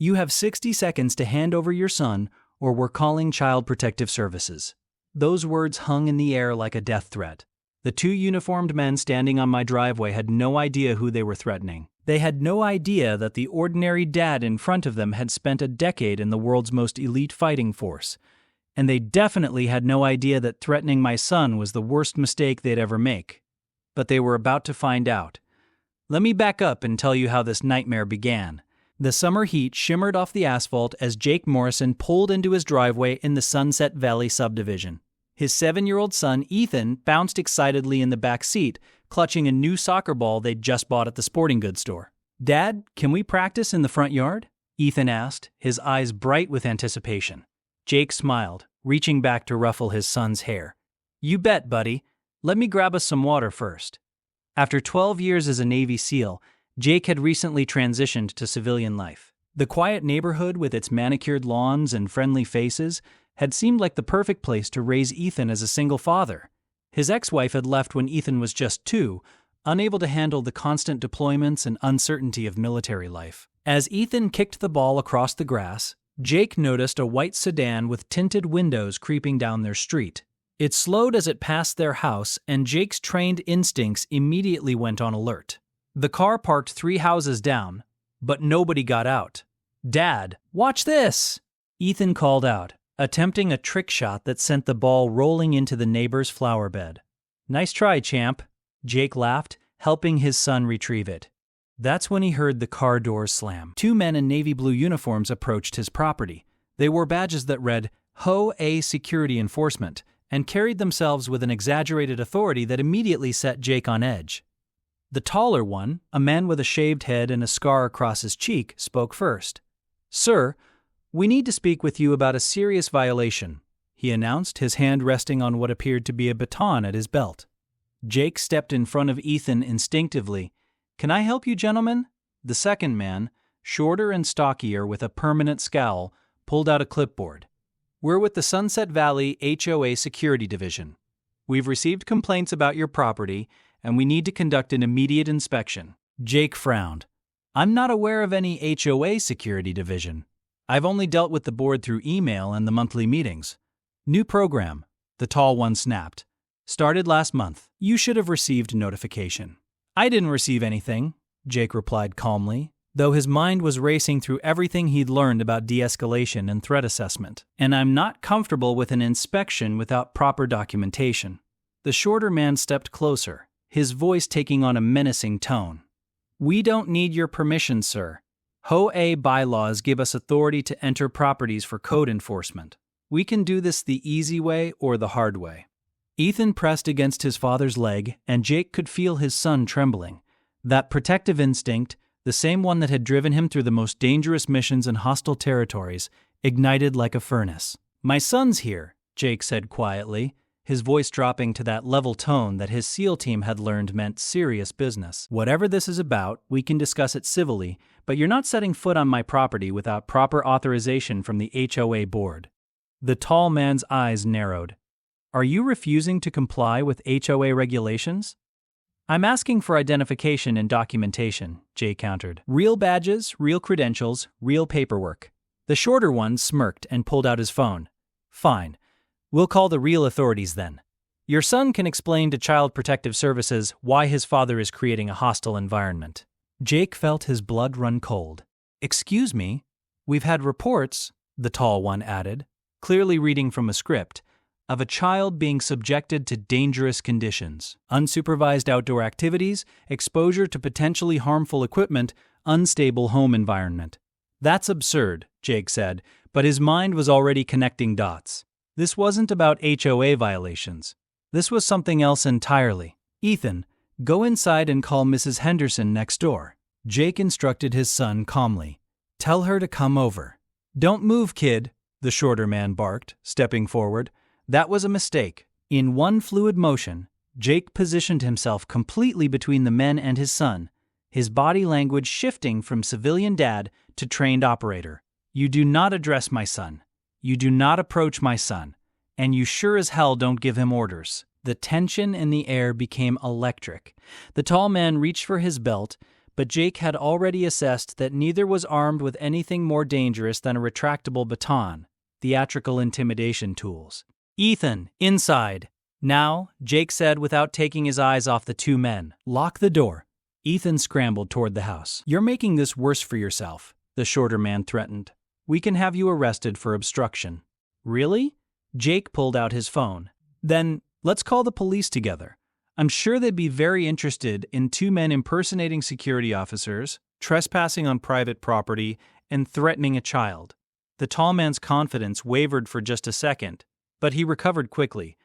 You have 60 seconds to hand over your son, or we're calling Child Protective Services." Those words hung in the air like a death threat. The two uniformed men standing on my driveway had no idea who they were threatening. They had no idea that the ordinary dad in front of them had spent a decade in the world's most elite fighting force. And they definitely had no idea that threatening my son was the worst mistake they'd ever make. But they were about to find out. Let me back up and tell you how this nightmare began. The summer heat shimmered off the asphalt as Jake Morrison pulled into his driveway in the Sunset Valley subdivision. His 7-year-old son, Ethan, bounced excitedly in the back seat, clutching a new soccer ball they'd just bought at the sporting goods store. "Dad, can we practice in the front yard?" Ethan asked, his eyes bright with anticipation. Jake smiled, reaching back to ruffle his son's hair. "You bet, buddy. Let me grab us some water first." After 12 years as a Navy SEAL, Jake had recently transitioned to civilian life. The quiet neighborhood with its manicured lawns and friendly faces had seemed like the perfect place to raise Ethan as a single father. His ex-wife had left when Ethan was just 2, unable to handle the constant deployments and uncertainty of military life. As Ethan kicked the ball across the grass, Jake noticed a white sedan with tinted windows creeping down their street. It slowed as it passed their house, and Jake's trained instincts immediately went on alert. The car parked 3 houses down, but nobody got out. "Dad, watch this!" Ethan called out, attempting a trick shot that sent the ball rolling into the neighbor's flower bed. "Nice try, champ," Jake laughed, helping his son retrieve it. That's when he heard the car doors slam. 2 men in navy blue uniforms approached his property. They wore badges that read, "HO-A Security Enforcement," and carried themselves with an exaggerated authority that immediately set Jake on edge. The taller one, a man with a shaved head and a scar across his cheek, spoke first. "Sir, we need to speak with you about a serious violation," he announced, his hand resting on what appeared to be a baton at his belt. Jake stepped in front of Ethan instinctively. "Can I help you, gentlemen?" The second man, shorter and stockier with a permanent scowl, pulled out a clipboard. "We're with the Sunset Valley HOA Security Division. We've received complaints about your property, and we need to conduct an immediate inspection." Jake frowned. "I'm not aware of any HOA Security Division. I've only dealt with the board through email and the monthly meetings." "New program," the tall one snapped. "Started last month. You should have received notification." "I didn't receive anything," Jake replied calmly, though his mind was racing through everything he'd learned about de-escalation and threat assessment. "And I'm not comfortable with an inspection without proper documentation." The shorter man stepped closer, his voice taking on a menacing tone. "We don't need your permission, sir. HOA bylaws give us authority to enter properties for code enforcement. We can do this the easy way or the hard way." Ethan pressed against his father's leg, and Jake could feel his son trembling. That protective instinct, the same one that had driven him through the most dangerous missions in hostile territories, ignited like a furnace. "My son's here," Jake said quietly, his voice dropping to that level tone that his SEAL team had learned meant serious business. "Whatever this is about, we can discuss it civilly, but you're not setting foot on my property without proper authorization from the HOA board." The tall man's eyes narrowed. "Are you refusing to comply with HOA regulations?" "I'm asking for identification and documentation," Jay countered. "Real badges, real credentials, real paperwork." The shorter one smirked and pulled out his phone. "Fine. We'll call the real authorities then. Your son can explain to Child Protective Services why his father is creating a hostile environment." Jake felt his blood run cold. "Excuse me, we've had reports," the tall one added, clearly reading from a script, "of a child being subjected to dangerous conditions, unsupervised outdoor activities, exposure to potentially harmful equipment, unstable home environment." "That's absurd," Jake said, but his mind was already connecting dots. This wasn't about HOA violations. This was something else entirely. "Ethan, go inside and call Mrs. Henderson next door," Jake instructed his son calmly. "Tell her to come over." "Don't move, kid," the shorter man barked, stepping forward. That was a mistake. In one fluid motion, Jake positioned himself completely between the men and his son, his body language shifting from civilian dad to trained operator. "You do not address my son. You do not approach my son. And you sure as hell don't give him orders." The tension in the air became electric. The tall man reached for his belt, but Jake had already assessed that neither was armed with anything more dangerous than a retractable baton, theatrical intimidation tools. "Ethan, inside!" "Now," Jake said without taking his eyes off the two men. "Lock the door." Ethan scrambled toward the house. "You're making this worse for yourself," the shorter man threatened. "We can have you arrested for obstruction." "Really?" Jake pulled out his phone. "Then, let's call the police together. I'm sure they'd be very interested in two men impersonating security officers, trespassing on private property, and threatening a child." The tall man's confidence wavered for just a second, but he recovered quickly.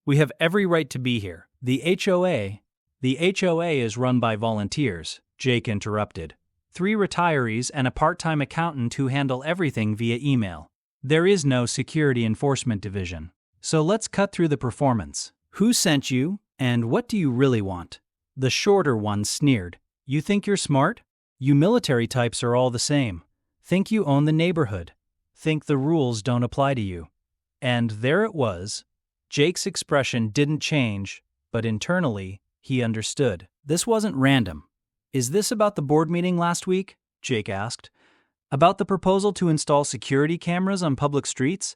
"We have every right to be here. The HOA is run by volunteers," Jake interrupted. 3 retirees and a part-time accountant who handle everything via email. There is no security enforcement division. So let's cut through the performance. Who sent you, and what do you really want? The shorter one sneered. "You think you're smart? You military types are all the same. Think you own the neighborhood. Think the rules don't apply to you." And there it was. Jake's expression didn't change, but internally, he understood. This wasn't random. "Is this about the board meeting last week?" Jake asked. "About the proposal to install security cameras on public streets?"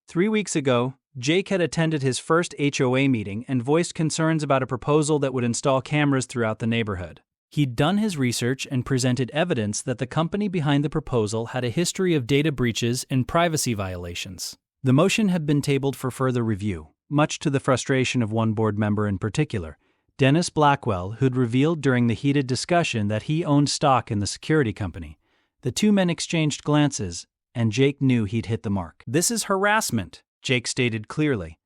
3 weeks ago, Jake had attended his first HOA meeting and voiced concerns about a proposal that would install cameras throughout the neighborhood. He'd done his research and presented evidence that the company behind the proposal had a history of data breaches and privacy violations. The motion had been tabled for further review, much to the frustration of one board member in particular, Dennis Blackwell, who'd revealed during the heated discussion that he owned stock in the security company. The two men exchanged glances, and Jake knew he'd hit the mark. "This is harassment," Jake stated clearly,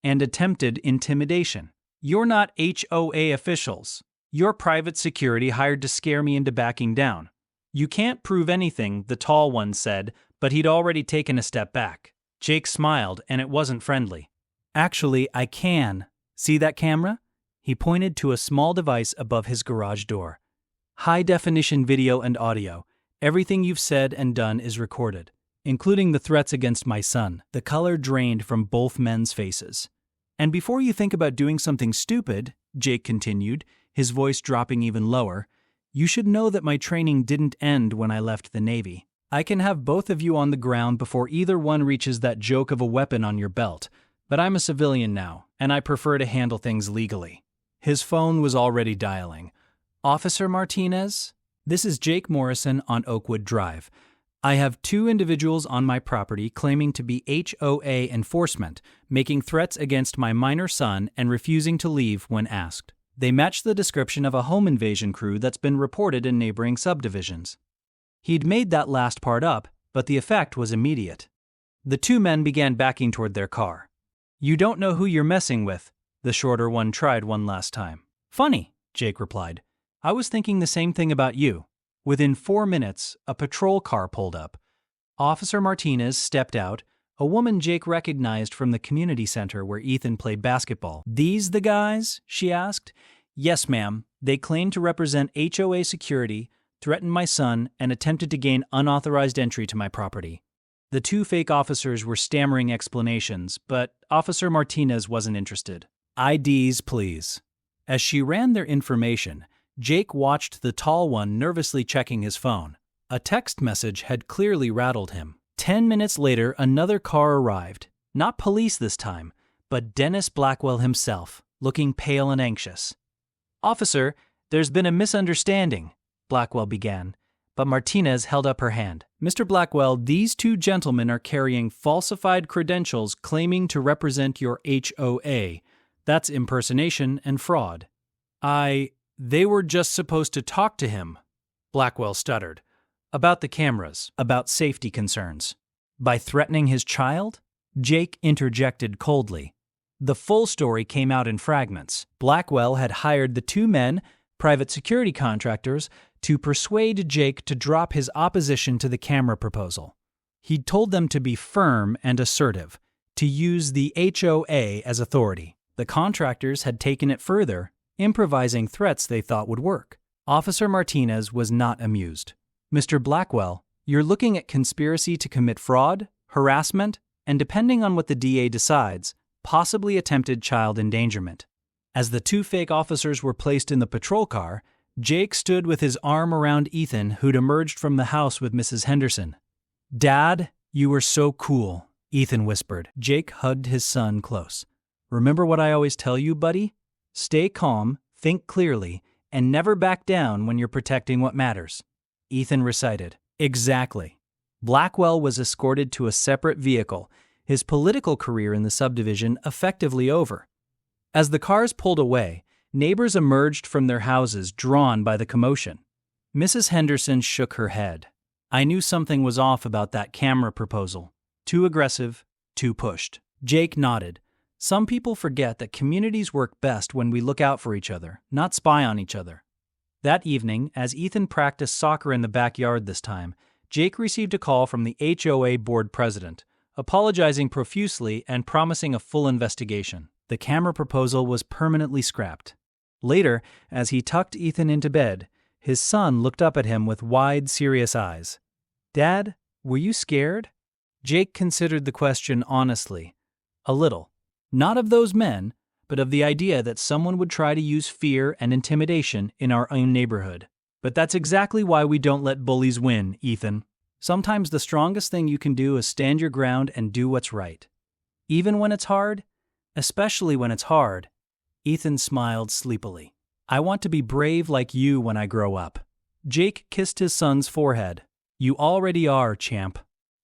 "and attempted intimidation. You're not HOA officials. You're private security hired to scare me into backing down." "You can't prove anything," the tall one said, but he'd already taken a step back. Jake smiled, and it wasn't friendly. "Actually, I can. See that camera?" He pointed to a small device above his garage door. "High-definition video and audio. Everything you've said and done is recorded, including the threats against my son." The color drained from both men's faces. "And before you think about doing something stupid," Jake continued, his voice dropping even lower, "you should know that my training didn't end when I left the Navy. I can have both of you on the ground before either one reaches that joke of a weapon on your belt, but I'm a civilian now, and I prefer to handle things legally." His phone was already dialing. "Officer Martinez? This is Jake Morrison on Oakwood Drive. I have 2 individuals on my property claiming to be HOA enforcement, making threats against my minor son and refusing to leave when asked. They match the description of a home invasion crew that's been reported in neighboring subdivisions." He'd made that last part up, but the effect was immediate. The two men began backing toward their car. "You don't know who you're messing with," the shorter one tried one last time. "Funny," Jake replied. "I was thinking the same thing about you." Within 4 minutes, a patrol car pulled up. Officer Martinez stepped out, a woman Jake recognized from the community center where Ethan played basketball. "These the guys?" she asked. "Yes, ma'am. They claim to represent HOA security, threatened my son, and attempted to gain unauthorized entry to my property." The 2 fake officers were stammering explanations, but Officer Martinez wasn't interested. "IDs, please." As she ran their information, Jake watched the tall one nervously checking his phone. A text message had clearly rattled him. 10 minutes later, another car arrived. Not police this time, but Dennis Blackwell himself, looking pale and anxious. "Officer, there's been a misunderstanding," Blackwell began, but Martinez held up her hand. "Mr. Blackwell, these 2 gentlemen are carrying falsified credentials claiming to represent your HOA. That's impersonation and fraud." They were just supposed to talk to him," Blackwell stuttered. "About the cameras, about safety concerns." "By threatening his child?" Jake interjected coldly. The full story came out in fragments. Blackwell had hired the 2 men, private security contractors, to persuade Jake to drop his opposition to the camera proposal. He'd told them to be firm and assertive, to use the HOA as authority. The contractors had taken it further, improvising threats they thought would work. Officer Martinez was not amused. "Mr. Blackwell, you're looking at conspiracy to commit fraud, harassment, and depending on what the DA decides, possibly attempted child endangerment." As the 2 fake officers were placed in the patrol car, Jake stood with his arm around Ethan, who'd emerged from the house with Mrs. Henderson. "Dad, you were so cool," Ethan whispered. Jake hugged his son close. "Remember what I always tell you, buddy? Stay calm, think clearly, and never back down when you're protecting what matters." Ethan recited. Exactly. Blackwell was escorted to a separate vehicle, his political career in the subdivision effectively over. As the cars pulled away, neighbors emerged from their houses, drawn by the commotion. Mrs. Henderson shook her head. "I knew something was off about that camera proposal. Too aggressive, too pushed." Jake nodded. "Some people forget that communities work best when we look out for each other, not spy on each other." That evening, as Ethan practiced soccer in the backyard this time, Jake received a call from the HOA board president, apologizing profusely and promising a full investigation. The camera proposal was permanently scrapped. Later, as he tucked Ethan into bed, his son looked up at him with wide, serious eyes. "Dad, were you scared?" Jake considered the question honestly. A little. Not of those men, but of the idea that someone would try to use fear and intimidation in our own neighborhood. "But that's exactly why we don't let bullies win, Ethan. Sometimes the strongest thing you can do is stand your ground and do what's right. Even when it's hard, especially when it's hard." Ethan smiled sleepily. "I want to be brave like you when I grow up." Jake kissed his son's forehead. "You already are, champ."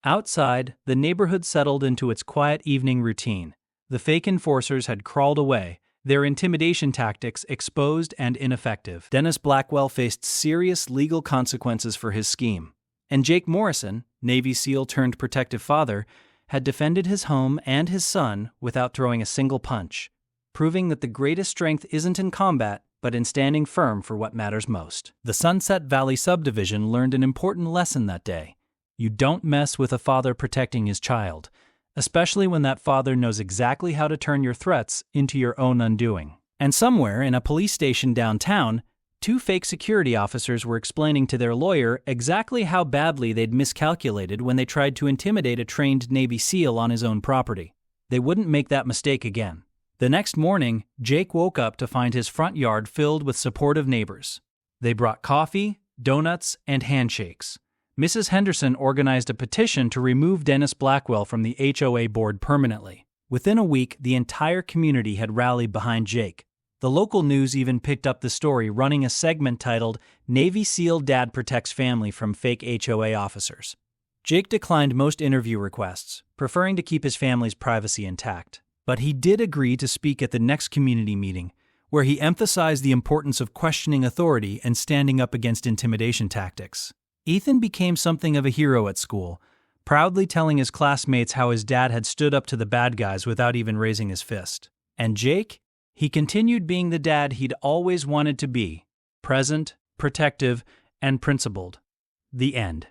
Outside, the neighborhood settled into its quiet evening routine. The fake enforcers had crawled away, their intimidation tactics exposed and ineffective. Dennis Blackwell faced serious legal consequences for his scheme. And Jake Morrison, Navy SEAL turned protective father, had defended his home and his son without throwing a single punch, proving that the greatest strength isn't in combat, but in standing firm for what matters most. The Sunset Valley subdivision learned an important lesson that day. You don't mess with a father protecting his child, especially when that father knows exactly how to turn your threats into your own undoing. And somewhere in a police station downtown, two fake security officers were explaining to their lawyer exactly how badly they'd miscalculated when they tried to intimidate a trained Navy SEAL on his own property. They wouldn't make that mistake again. The next morning, Jake woke up to find his front yard filled with supportive neighbors. They brought coffee, donuts, and handshakes. Mrs. Henderson organized a petition to remove Dennis Blackwell from the HOA board permanently. Within a week, the entire community had rallied behind Jake. The local news even picked up the story, running a segment titled, "Navy SEAL Dad Protects Family from Fake HOA Officers." Jake declined most interview requests, preferring to keep his family's privacy intact. But he did agree to speak at the next community meeting, where he emphasized the importance of questioning authority and standing up against intimidation tactics. Ethan became something of a hero at school, proudly telling his classmates how his dad had stood up to the bad guys without even raising his fist. And Jake? He continued being the dad he'd always wanted to be, present, protective, and principled. The end.